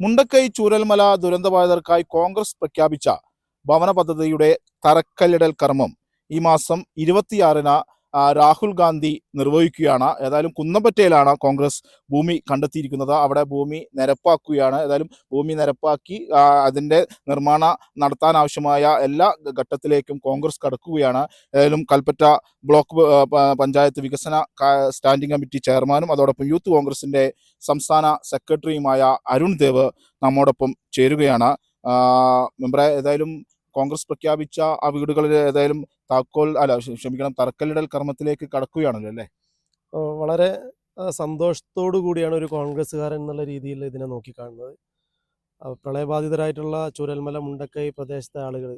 മുണ്ടക്കൈ ചൂരൽമല ദുരന്തബാധിതർക്കായി കോൺഗ്രസ് പ്രഖ്യാപിച്ച ഭവന പദ്ധതിയുടെ തറക്കല്ലിടൽ കർമ്മം ഈ മാസം 26-ന് രാഹുൽ ഗാന്ധി നിർവഹിക്കുകയാണ്. ഏതായാലും കുന്നപ്പറ്റയിലാണ് കോൺഗ്രസ് ഭൂമി കണ്ടെത്തിയിരിക്കുന്നത്. അവിടെ ഭൂമി നിരപ്പാക്കുകയാണ്. ഏതായാലും ഭൂമി നിരപ്പാക്കി അതിൻ്റെ നിർമ്മാണം നടത്താനാവശ്യമായ എല്ലാ ഘട്ടത്തിലേക്കും കോൺഗ്രസ് കടക്കുകയാണ്. ഏതായാലും കൽപ്പറ്റ ബ്ലോക്ക് പഞ്ചായത്ത് വികസന സ്റ്റാൻഡിംഗ് കമ്മിറ്റി ചെയർമാനും അതോടൊപ്പം യൂത്ത് കോൺഗ്രസിൻ്റെ സംസ്ഥാന സെക്രട്ടറിയുമായ അരുൺ ദേവ് നമ്മോടൊപ്പം ചേരുകയാണ്. മെമ്പറെ, ഏതായാലും കോൺഗ്രസ് പ്രഖ്യാപിച്ച ആ വീടുകളിൽ ഏതായാലും തറക്കല്ലിടൽ കർമ്മത്തിലേക്ക് കടക്കുകയാണല്ലോ അല്ലേ? വളരെ സന്തോഷത്തോടു കൂടിയാണ് ഒരു കോൺഗ്രസ്സുകാരൻ എന്നുള്ള രീതിയിൽ ഇതിനെ നോക്കിക്കാണുന്നത്. പ്രളയബാധിതരായിട്ടുള്ള ചൂരൽമല മുണ്ടക്കൈ പ്രദേശത്തെ ആളുകൾ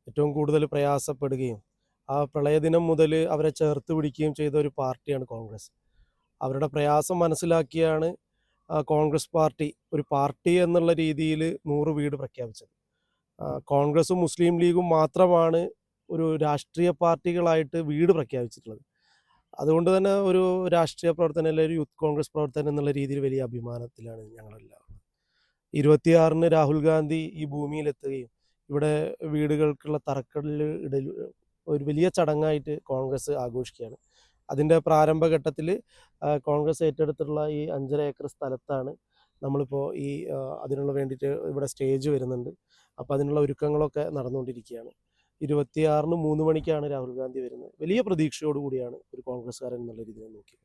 ഏറ്റവും കൂടുതൽ പ്രയാസപ്പെടുകയും ആ പ്രളയദിനം മുതൽ അവരെ ചേർത്ത് പിടിക്കുകയും ചെയ്ത ഒരു പാർട്ടിയാണ് കോൺഗ്രസ്. അവരുടെ പ്രയാസം മനസ്സിലാക്കിയാണ് കോൺഗ്രസ് പാർട്ടി ഒരു പാർട്ടി എന്നുള്ള രീതിയിൽ 100 വീട് പ്രഖ്യാപിച്ചത്. കോൺഗ്രസും മുസ്ലിം ലീഗും മാത്രമാണ് ഒരു രാഷ്ട്രീയ പാർട്ടികളായിട്ട് വീട് പ്രഖ്യാപിച്ചിട്ടുള്ളത്. അതുകൊണ്ട് തന്നെ ഒരു രാഷ്ട്രീയ പ്രവർത്തനം അല്ലെങ്കിൽ ഒരു യൂത്ത് കോൺഗ്രസ് പ്രവർത്തനം എന്നുള്ള രീതിയിൽ വലിയ അഭിമാനത്തിലാണ് ഞങ്ങളെല്ലാവരും. 26-ന് രാഹുൽ ഗാന്ധി ഈ ഭൂമിയിലെത്തുകയും ഇവിടെ വീടുകൾക്കുള്ള തറക്കല്ല് ഇടൽ ഒരു വലിയ ചടങ്ങായിട്ട് കോൺഗ്രസ് ആഘോഷിക്കുകയാണ്. അതിൻ്റെ പ്രാരംഭഘട്ടത്തിൽ കോൺഗ്രസ് ഏറ്റെടുത്തിട്ടുള്ള ഈ 5.5 ഏക്കർ സ്ഥലത്താണ് നമ്മളിപ്പോൾ അതിനുള്ള വേണ്ടിയിട്ട് ഇവിടെ സ്റ്റേജ് വരുന്നുണ്ട്. അപ്പോൾ അതിനുള്ള ഒരുക്കങ്ങളൊക്കെ നടന്നുകൊണ്ടിരിക്കുകയാണ്. 26-ന് 3 മണിക്കാണ് രാഹുൽ ഗാന്ധി വരുന്നത്. വലിയ പ്രതീക്ഷയോടുകൂടിയാണ് ഒരു കോൺഗ്രസ്സുകാരൻ എന്നുള്ള രീതിയിൽ നോക്കിയത്.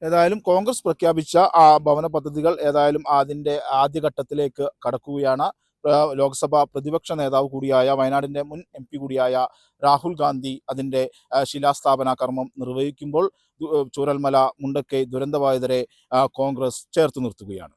ഏതായാലും കോൺഗ്രസ് പ്രഖ്യാപിച്ച ആ ഭവന പദ്ധതികൾ ഏതായാലും അതിൻ്റെ ആദ്യഘട്ടത്തിലേക്ക് കടക്കുകയാണ്. ലോക്സഭാ പ്രതിപക്ഷ നേതാവ് കൂടിയായ വയനാടിൻ്റെ മുൻ MP കൂടിയായ രാഹുൽ ഗാന്ധി അതിൻ്റെ ശിലാസ്ഥാപന കർമ്മം നിർവഹിക്കുമ്പോൾ ചൂരൽമല മുണ്ടക്കൈ ദുരന്തബാധിതരെ കോൺഗ്രസ് ചേർത്ത് നിർത്തുകയാണ്.